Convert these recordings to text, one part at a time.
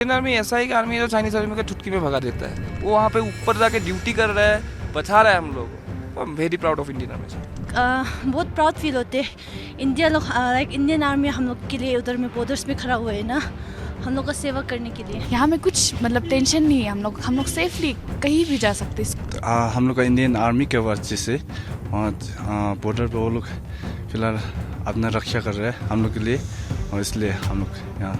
Indian army ऐसा है कि आर्मी जो चाइनीज आर्मी को चुटकी में भगा देता है। वो वहाँ पे ऊपर जाके ड्यूटी कर रहा है, बचा रहा है हम लोग। I am very proud of Indian army. बहुत प्राउड फील होते हैं इंडिया लोग, लाइक इंडियन आर्मी हम लोग के लिए उधर में बॉर्डर्स में खड़ा हुआ है ना, हम लोग का सेवा करने के लिए। यहाँ में कुछ मतलब टेंशन नहीं है, हम लोग सेफली कहीं भी जा सकते हैं। हम लोग का इंडियन आर्मी के वजह से बॉर्डर पे वो लोग फिलहाल अपना रक्षा कर रहे हैं हम लोग के लिए, और इसलिए हम लोग यहाँ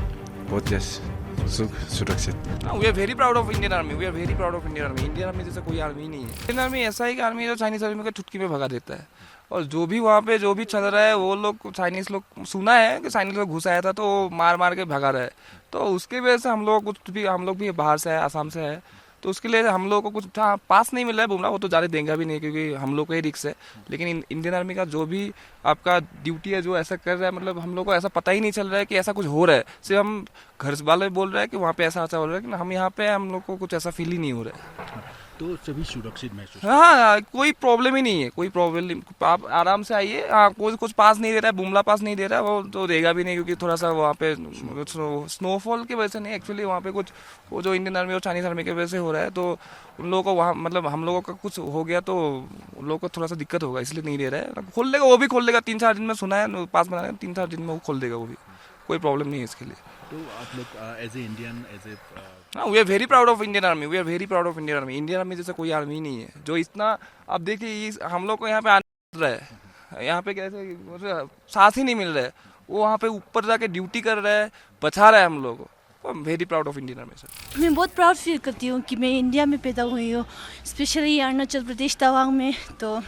बहुत सुरक्षित। We are very proud of Indian army. We are very proud of Indian army. Indian army जैसा कोई आर्मी नहीं है। इंडियन आर्मी ऐसा है कि आर्मी जो चाइनीज आर्मी को चुटकी में भगा देता है। और जो भी वहाँ पे जो भी चल रहा है, वो लोग चाइनीज लोग, सुना है कि चाइनीज लोग घुस आया था तो मार मार के भगा रहे हैं। तो उसके वजह से हम लोग भी बाहर से है, आसाम से है, तो उसके लिए हम लोग को कुछ पास नहीं मिल रहा है बुमला, वो तो ज़्यादा देंगे भी नहीं क्योंकि हम लोग का ही रिक्स है। लेकिन इंडियन आर्मी का जो भी आपका ड्यूटी है, जो ऐसा कर रहा है, मतलब हम लोग को ऐसा पता ही नहीं चल रहा है कि ऐसा कुछ हो रहा है। सिर्फ हम घर वाले बोल रहे हैं कि वहाँ पे ऐसा हो रहा है, कि हम यहाँ पे हम लोग को कुछ ऐसा फील ही नहीं हो रहा है। तो सभी सुरक्षित महसूस। हाँ, कोई प्रॉब्लम ही नहीं है, कोई प्रॉब्लम नहीं। आप आराम से आइए। हाँ, कोई कुछ पास नहीं दे रहा है, बुमला पास नहीं दे रहा है, वो तो देगा भी नहीं क्योंकि थोड़ा सा वहाँ पे स्नोफॉल की वजह से नहीं, एक्चुअली वहाँ पे कुछ वो जो इंडियन आर्मी और चाइनीज आर्मी की वजह से हो रहा है, तो उन लोगों को वहाँ मतलब हम लोगों का कुछ हो गया तो उन लोगों को थोड़ा सा दिक्कत होगा, इसलिए नहीं दे रहा है। खोल देगा, वो भी खोल देगा 3-4 दिन में, सुना है पास बनाने 3-4 दिन में वो खोल देगा, वो भी कोई प्रॉब्लम नहीं है इसके लिए। तो आप लोग as a Indian, as a हाँ, we are very proud of Indian army. We are very proud of Indian army. Indian army जैसा कोई आर्मी नहीं है जो इतना, आप देखिए हम लोग को यहाँ पे आना रहा है, यहाँ पे कैसे साथ ही नहीं मिल रहा है। वो वहाँ पे ऊपर जाके ड्यूटी कर रहा है, बचा रहा है हम लोग को। I am very proud of Indian army sir. मैं बहुत प्राउड फील करती हूँ कि मैं इंडिया में पैदा हुई हूँ, स्पेशली अरुणाचल प्रदेश तवांग में। तो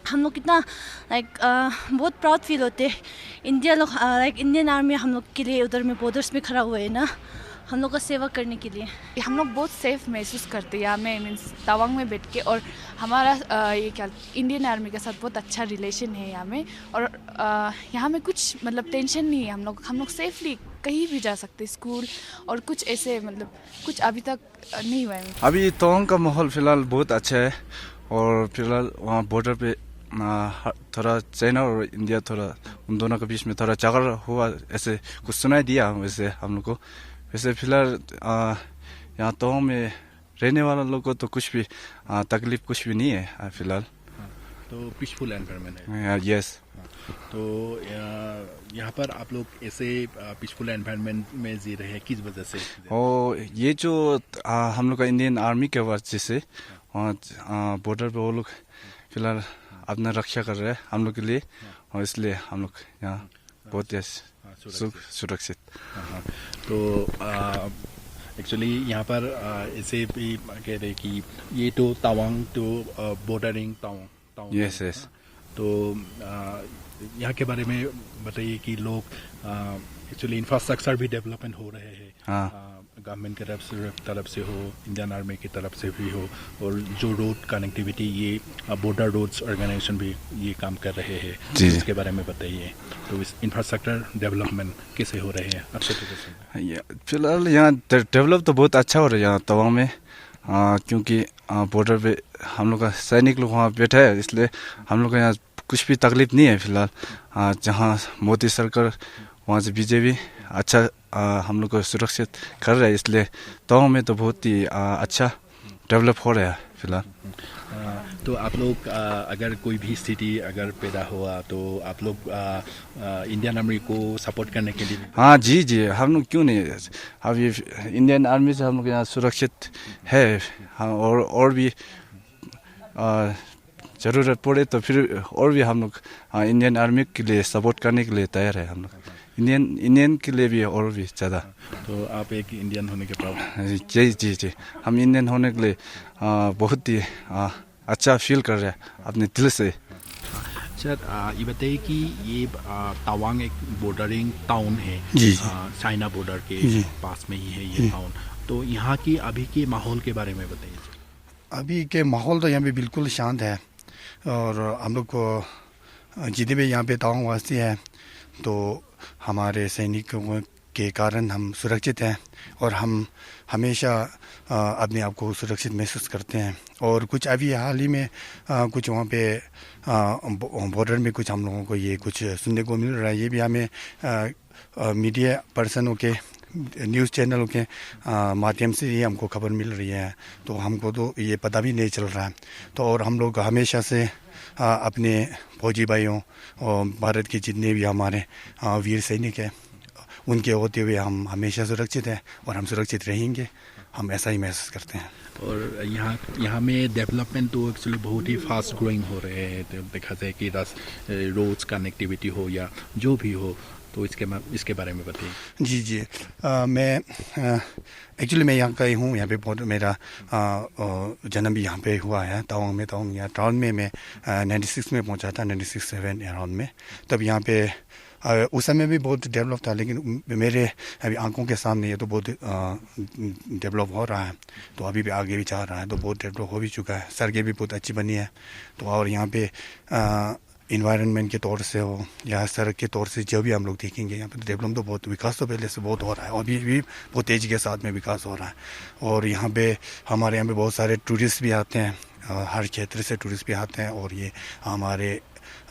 हम लोग कितना बहुत प्राउड फील होते हैं इंडिया लोग, लाइक इंडियन आर्मी हम लोग के लिए उधर में बॉर्डर्स में खड़ा हुआ है ना, हम लोग का सेवा करने के लिए। हम लोग बहुत सेफ महसूस करते हैं यहाँ में, मीन्स तवांग में बैठ के। और हमारा ये क्या इंडियन आर्मी के साथ बहुत अच्छा रिलेशन है यहाँ में। और यहाँ में कुछ मतलब टेंशन नहीं है, हम लोग सेफली कहीं भी जा सकते स्कूल, और कुछ ऐसे मतलब कुछ अभी तक नहीं हुआ है। अभी तवांग का माहौल फिलहाल बहुत अच्छा है, और फिलहाल वहाँ बॉर्डर पे थोड़ा चाइना और इंडिया थोड़ा उन दोनों के बीच में थोड़ा झगड़ा हुआ, ऐसे कुछ सुनाई दिया वैसे हम लोग को। वैसे फिलहाल यहाँ तवांग में रहने वाला लोग को तो कुछ भी तकलीफ कुछ भी नहीं है फिलहाल। तो पीसफुल एनवायरनमेंट है। यस। तो यहाँ पर आप लोग ऐसे पीसफुल एनवायरनमेंट में जी रहे हैं किस वजह से? और ये जो हम लोग का इंडियन आर्मी के वजह से बॉर्डर पे वो लोग फिलहाल अपना रक्षा कर रहे हैं हम लोग के लिए, और इसलिए हम लोग यहाँ बहुत सुरक्षित। तो एक्चुअली यहाँ पर ऐसे भी कह रहे कि ये तो तवांग तो बॉर्डरिंग तवांग। Yes yes. तो यहाँ के बारे में बताइए कि लोग एक्चुअली इंफ्रास्ट्रक्चर भी डेवलपमेंट हो रहे हैं। हाँ। गवर्नमेंट की तरफ से हो, इंडियन आर्मी की तरफ से भी हो, और जो रोड कनेक्टिविटी, ये बॉर्डर रोड्स ऑर्गेनाइजेशन भी ये काम कर रहे हैं। जी। इसके बारे में बताइए, तो इस इंफ्रास्ट्रक्चर डेवलपमेंट कैसे हो रहे हैं अच्छे तरीके से? फिलहाल यहाँ डेवलप तो बहुत अच्छा हो रहा है यहाँ तवांग में, क्योंकि बॉर्डर पे हम लोग का सैनिक लोग वहाँ बैठा है, इसलिए हम लोग का यहाँ कुछ भी तकलीफ नहीं है फिलहाल। जहाँ मोदी सरकार वहाँ से बीजेपी अच्छा हम लोग को सुरक्षित कर रहा है, इसलिए तवांग में तो बहुत ही अच्छा डेवलप हो रहा है फिलहाल। तो आप लोग अगर कोई भी स्थिति अगर पैदा हुआ तो आप लोग इंडियन आर्मी को सपोर्ट करने के लिए? हाँ जी जी, हम लोग क्यों नहीं, अब ये इंडियन आर्मी से हम लोग यहाँ सुरक्षित है। हाँ, और भी ज़रूरत पड़े तो फिर और भी हम लोग इंडियन आर्मी के लिए सपोर्ट करने के लिए तैयार है। हम लोग इंडियन के लिए भी और भी ज़्यादा। तो आप एक इंडियन होने के प्राउड? जी जी जी, हम इंडियन होने के लिए बहुत ही अच्छा फील कर रहे हैं अपने दिल से। सर, ये बताइए कि ये तवांग एक बॉर्डरिंग टाउन है जी। चाइना बॉर्डर के पास में ही है ये टाउन। तो यहाँ की अभी के माहौल के बारे में बताइए। अभी के माहौल तो यहाँ पे बिल्कुल शांत है, और हम लोग को जितने भी यहाँ पे तवांग वासी है तो हमारे सैनिकों के कारण हम सुरक्षित हैं, और हम हमेशा अपने आप को सुरक्षित महसूस करते हैं। और कुछ अभी हाल ही में कुछ वहाँ पे बॉर्डर में कुछ हम लोगों को ये कुछ सुनने को मिल रहा है, ये भी हमें मीडिया पर्सनों के न्यूज़ चैनलों के माध्यम से ही हमको खबर मिल रही है, तो हमको तो ये पता भी नहीं चल रहा है। तो और हम लोग हमेशा से अपने फौजी भाइयों और भारत के जितने भी हमारे वीर सैनिक हैं, उनके होते हुए हम हमेशा सुरक्षित हैं और हम सुरक्षित रहेंगे, हम ऐसा ही महसूस करते हैं। और यहाँ में डेवलपमेंट तो एक्चुअली बहुत ही फास्ट ग्रोइंग हो रहे हैं। तो देखा जाए कि रोड्स कनेक्टिविटी हो या जो भी हो, तो इसके बारे में बताइए। जी जी, मैं एक्चुअली मैं यहाँ का ही हूँ। यहाँ पे बहुत मेरा जन्म भी यहाँ पे हुआ है, तवांग में। तवांग यहाँ टाउन में मैं 96 में पहुँचा था, 96-7 अराउंड में। तब यहाँ पे उस समय भी बहुत डेवलप था, लेकिन मेरे अभी आंखों के सामने ये तो बहुत डेवलप हो रहा है, तो अभी भी आगे भी जा रहा है, तो बहुत डेवलप हो भी चुका है। सड़कें भी बहुत अच्छी बनी है। तो और यहाँ पे इन्वायरमेंट के तौर से हो या सड़क के तौर से जो भी हम लोग देखेंगे, यहाँ पे डेवलप तो बहुत, विकास तो पहले से बहुत हो रहा है और अभी भी बहुत तेज़ी के साथ में विकास हो रहा है। और यहाँ पे हमारे यहाँ पे बहुत सारे टूरिस्ट भी आते हैं, हर क्षेत्र से टूरिस्ट भी आते हैं। और ये हमारे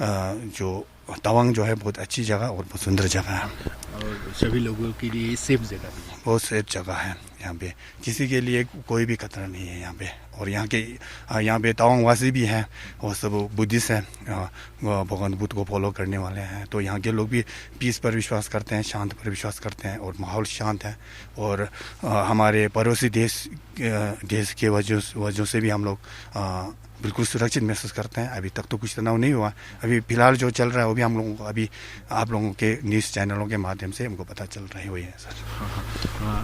जो तवांग जो है बहुत अच्छी जगह और बहुत सुंदर जगह है, और सभी लोगों के लिए सेफ जगह भी है। बहुत सेफ जगह है। यहाँ पे किसी के लिए कोई भी खतरा नहीं है यहाँ पे। और यहाँ पे तवांग वासी भी हैं, और सब बुद्धिस्ट हैं, भगवान बुद्ध को फॉलो करने वाले हैं। तो यहाँ के लोग भी पीस पर विश्वास करते हैं, शांत पर विश्वास करते हैं, और माहौल शांत है। और हमारे पड़ोसी देश के वजह से भी हम लोग बिल्कुल सुरक्षित महसूस करते हैं। अभी तक तो कुछ तनाव नहीं हुआ। अभी फिलहाल जो चल रहा है वो भी हम लोगों को अभी आप लोगों के न्यूज़ चैनलों के माध्यम से हमको पता चल रही हुई है सर।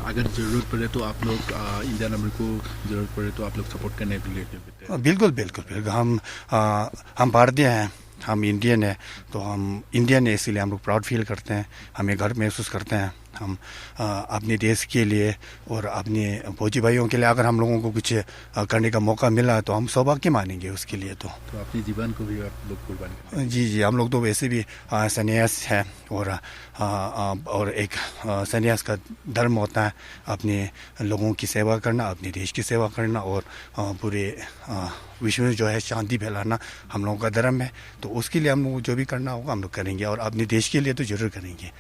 अगर ज़रूरत पड़े तो आप लोग इंडियन आर्मी को ज़रूरत पड़े तो आप लोग सपोर्ट करने के लिए बिल्कुल बिल्कुल बिल्कुल। हम भारतीय हैं, हम इंडियन है, तो हम इंडियन है, इसीलिए हम लोग प्राउड फील करते हैं, हमें गर्व महसूस करते हैं। हम अपने देश के लिए और अपने फौजी भाइयों के लिए अगर हम लोगों को कुछ करने का मौका मिला तो हम सौभाग्य मानेंगे उसके लिए। तो अपने जीवन को भी आप लोग कुर्बान करें। जी जी, हम लोग तो वैसे भी संन्यास है, और एक संन्यास का धर्म होता है अपने लोगों की सेवा करना, अपने देश की सेवा करना, और पूरे विश्व में जो है शांति फैलाना हम लोगों का धर्म है। तो उसके लिए हम लोग जो भी करना होगा हम लोग करेंगे, और अपने देश के लिए तो ज़रूर करेंगे।